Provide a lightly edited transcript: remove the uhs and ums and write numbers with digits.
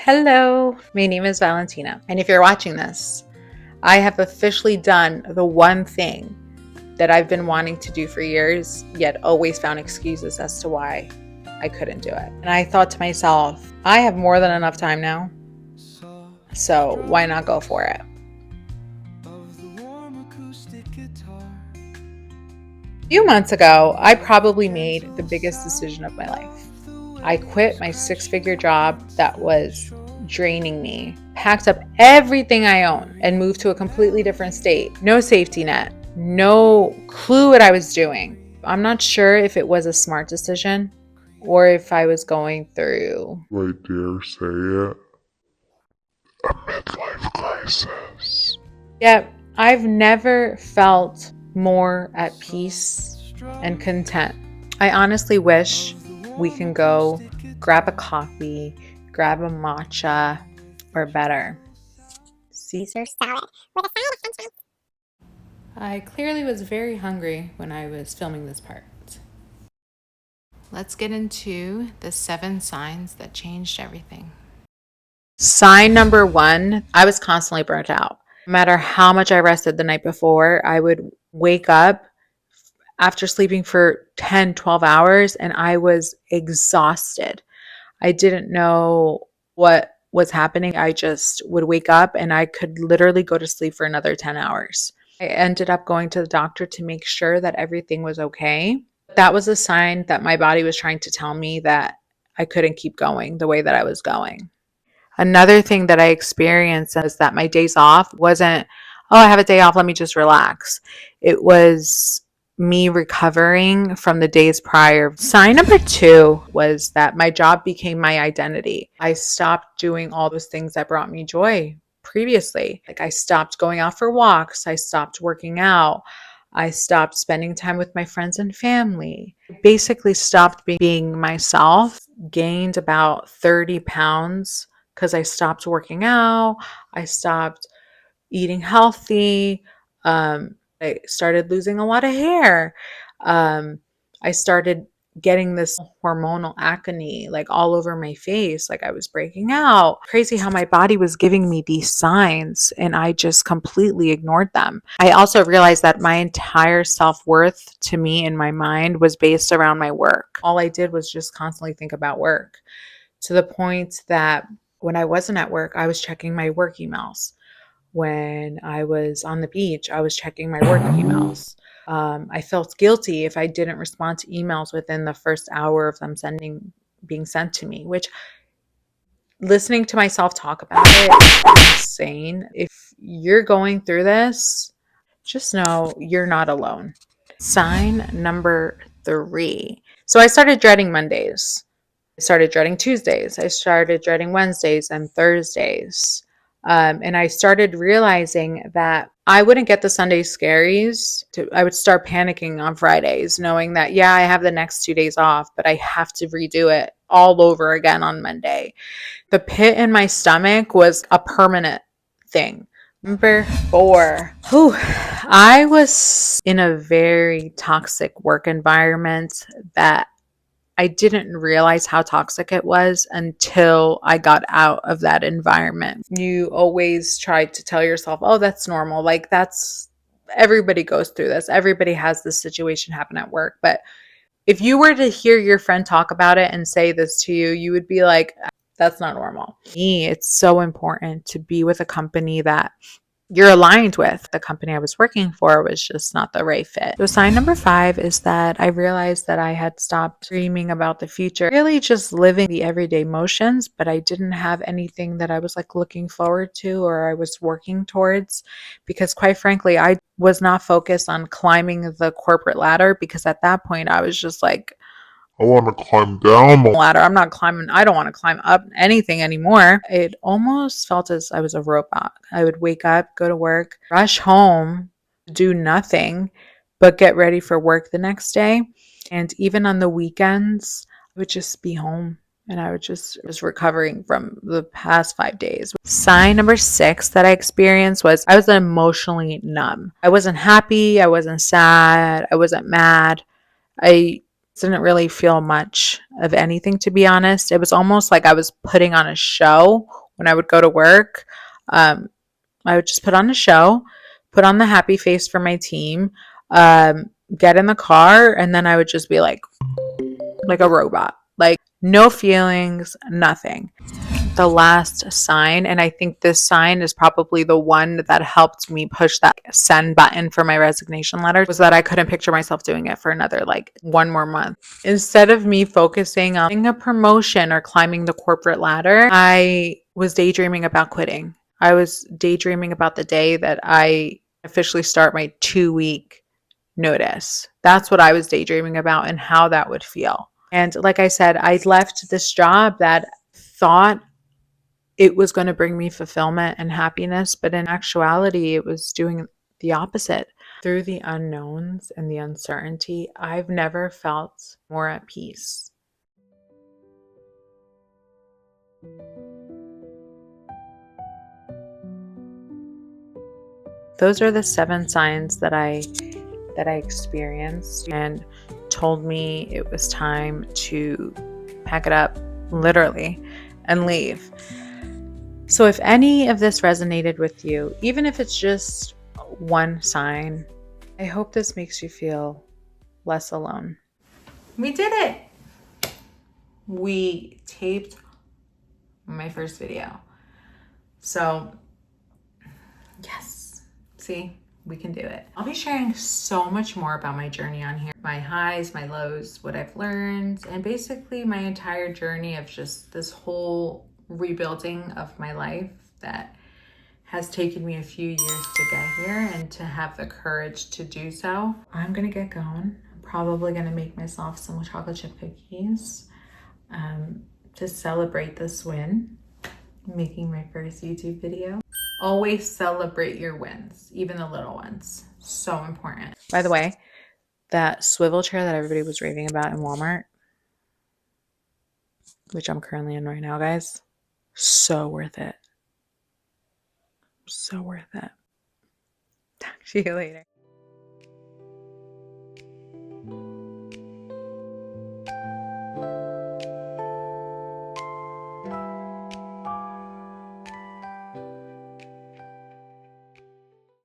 Hello, my name is Valentina, and if you're watching this, I have officially done the one thing that I've been wanting to do for years, yet always found excuses as to why I couldn't do it. And I thought to myself, I have more than enough time now, so why not go for it? A few months ago, I probably made the biggest decision of my life. I quit my six-figure job that was draining me, packed up everything I own, and moved to a completely different state. No safety net, no clue what I was doing. I'm not sure if it was a smart decision or if I was going through, I dare say it, a midlife crisis. Yet I've never felt more at peace and content. I honestly wish we can go grab a coffee, grab a matcha, or better, Caesar salad with a side of french fries. I clearly was very hungry when I was filming this part. Let's get into the 7 signs that changed everything. Sign number 1, I was constantly burnt out. No matter how much I rested the night before, I would wake up after sleeping for 10, 12 hours and I was exhausted. I didn't know what was happening. I just would wake up and I could literally go to sleep for another 10 hours. I ended up going to the doctor to make sure that everything was okay. That was a sign that my body was trying to tell me that I couldn't keep going the way that I was going. Another thing that I experienced is that my days off wasn't, oh, I have a day off, let me just relax. It was me recovering from the days prior. Sign number 2 was that my job became my identity. I stopped doing all those things that brought me joy previously. Like I stopped going out for walks, I stopped working out, I stopped spending time with my friends and family. I basically stopped being myself, gained about 30 pounds because I stopped working out, I stopped eating healthy, I started losing a lot of hair. I started getting this hormonal acne like all over my face, like I was breaking out. Crazy how my body was giving me these signs and I just completely ignored them. I also realized that my entire self-worth to me in my mind was based around my work. All I did was just constantly think about work, to the point that when I wasn't at work, I was checking my work emails. When I was on the beach, I was checking my work emails. I felt guilty if I didn't respond to emails within the first hour of them being sent to me, which, listening to myself talk about it is insane. If you're going through this, just know you're not alone. Sign number 3. So I started dreading Mondays. I started dreading Tuesdays. I started dreading Wednesdays and Thursdays. And I started realizing that I wouldn't get the Sunday scaries. I would start panicking on Fridays, knowing that, yeah, I have the next 2 days off, but I have to redo it all over again on Monday. The pit in my stomach was a permanent thing. Number 4. I was in a very toxic work environment that I didn't realize how toxic it was until I got out of that environment. You always try to tell yourself, oh, that's normal. Like everybody goes through this. Everybody has this situation happen at work. But if you were to hear your friend talk about it and say this to you, you would be like, that's not normal. For me, it's so important to be with a company that you're aligned with. The company I was working for was just not the right fit. So sign number 5 is that I realized that I had stopped dreaming about the future, really just living the everyday motions, but I didn't have anything that I was like looking forward to or I was working towards, because quite frankly, I was not focused on climbing the corporate ladder, because at that point I was just like, I want to climb down the ladder. I don't want to climb up anything anymore. It almost felt as I was a robot. I would wake up, go to work, rush home, do nothing, but get ready for work the next day. And even on the weekends, I would just be home and I was recovering from the past 5 days. Sign number 6 that I experienced was I was emotionally numb. I wasn't happy. I wasn't sad. I wasn't mad. I Didn't really feel much of anything, to be honest. It was almost like I was putting on a show when I would go to work. Um, I would just put on a show, put on the happy face for my team, get in the car, and then I would just be like a robot. Like no feelings, nothing. The last sign, and I think this sign is probably the one that helped me push that send button for my resignation letter, was that I couldn't picture myself doing it for another like one more month. Instead of me focusing on getting a promotion or climbing the corporate ladder, I was daydreaming about quitting. I was daydreaming about the day that I officially start my 2-week notice. That's what I was daydreaming about and how that would feel. And like I said, I left this job that thought it was going to bring me fulfillment and happiness, but in actuality, it was doing the opposite. Through the unknowns and the uncertainty, I've never felt more at peace. Those are the 7 signs that I experienced and told me it was time to pack it up, literally, and leave. So if any of this resonated with you, even if it's just one sign, I hope this makes you feel less alone. We did it. We taped my first video. So yes, see, we can do it. I'll be sharing so much more about my journey on here. My highs, my lows, what I've learned, and basically my entire journey of just this whole rebuilding of my life that has taken me a few years to get here and to have the courage to do so. I'm gonna get going. I'm probably gonna make myself some chocolate chip cookies to celebrate this win, making my first YouTube video. Always celebrate your wins, even the little ones. So important. By the way, that swivel chair that everybody was raving about in Walmart, which I'm currently in right now, guys, so worth it. So worth it. Talk to you later.